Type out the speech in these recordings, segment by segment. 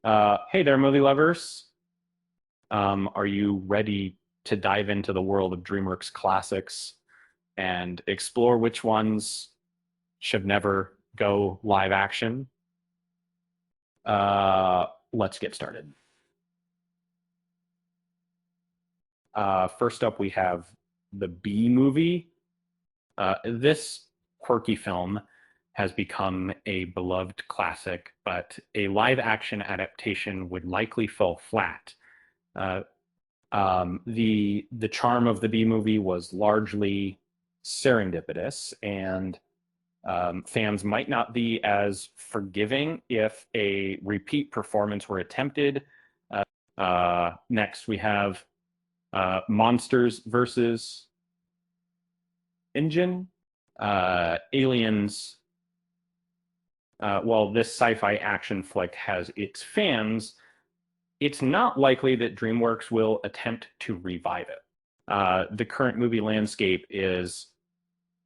Hey there, movie lovers. Are you ready to dive into the world of DreamWorks classics and explore which ones should never go live action? Let's get started. First up, we have the Bee Movie. This quirky film has become a beloved classic, but a live action adaptation would likely fall flat. Uh, the charm of the B movie was largely serendipitous, and fans might not be as forgiving if a repeat performance were attempted. Next, we have Monsters versus Engine. Aliens. While this sci-fi action flick has its fans, it's not likely that DreamWorks will attempt to revive it. The current movie landscape is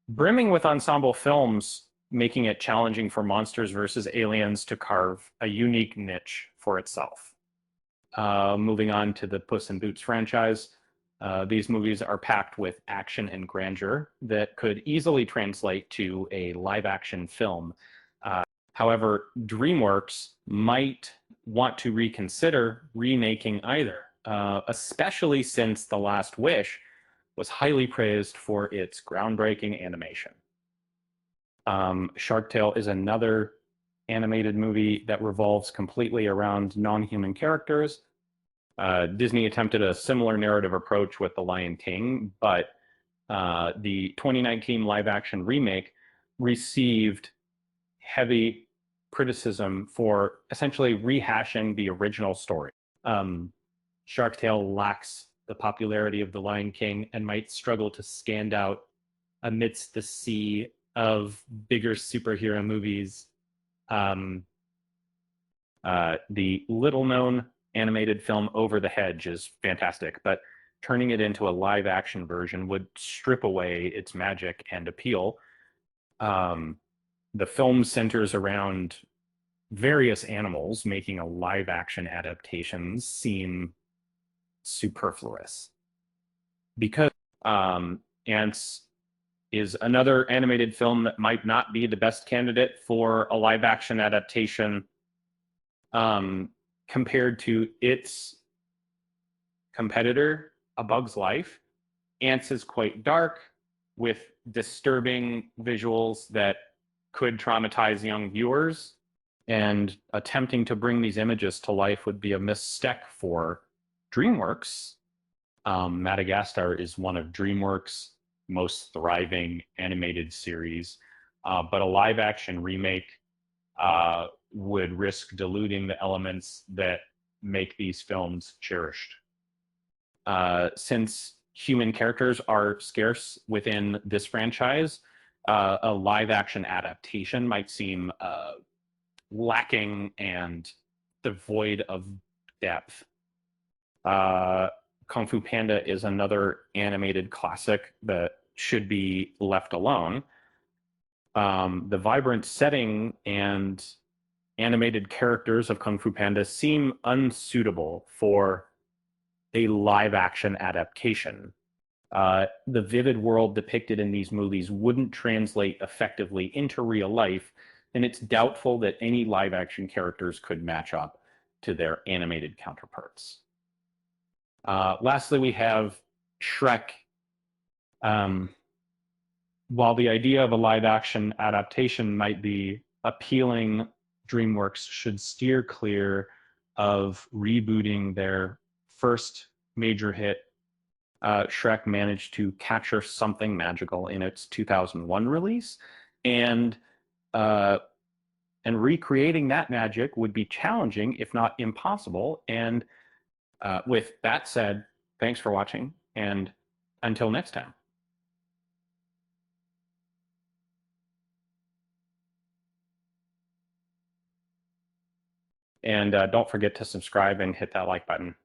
brimming with ensemble films, making it challenging for Monsters versus Aliens to carve a unique niche for itself. Moving on to the Puss in Boots franchise, these movies are packed with action and grandeur that could easily translate to a live action film. However, DreamWorks might want to reconsider remaking either, especially since The Last Wish was highly praised for its groundbreaking animation. Shark Tale is another animated movie that revolves completely around non-human characters. Disney attempted a similar narrative approach with The Lion King, but the 2019 live-action remake received heavy criticism for essentially rehashing the original story. Um, Shark Tale lacks the popularity of The Lion King and might struggle to stand out amidst the sea of bigger superhero movies. Um, the little known animated film Over the Hedge is fantastic, but turning it into a live action version would strip away its magic and appeal. Um, the film centers around various animals, making a live action adaptation seem superfluous. Because Ants is another animated film that might not be the best candidate for a live action adaptation um, compared to its competitor, A Bug's Life. Ants is quite dark with disturbing visuals that could traumatize young viewers. And attempting to bring these images to life would be a misstep for DreamWorks. Madagascar is one of DreamWorks' most thriving animated series, but a live action remake would risk diluting the elements that make these films cherished. Since human characters are scarce within this franchise, a live action adaptation might seem lacking and devoid of depth. Uh, Kung Fu Panda is another animated classic that should be left alone. The vibrant setting and animated characters of Kung Fu Panda seem unsuitable for a live action adaptation. The vivid world depicted in these movies wouldn't translate effectively into real life, and it's doubtful that any live action characters could match up to their animated counterparts. Lastly, we have Shrek. Um, while the idea of a live action adaptation might be appealing, DreamWorks should steer clear of rebooting their first major hit. Shrek managed to capture something magical in its 2001 release, and uh, and recreating that magic would be challenging, if not impossible. And with that said, thanks for watching, and until next time. And don't forget to subscribe and hit that like button.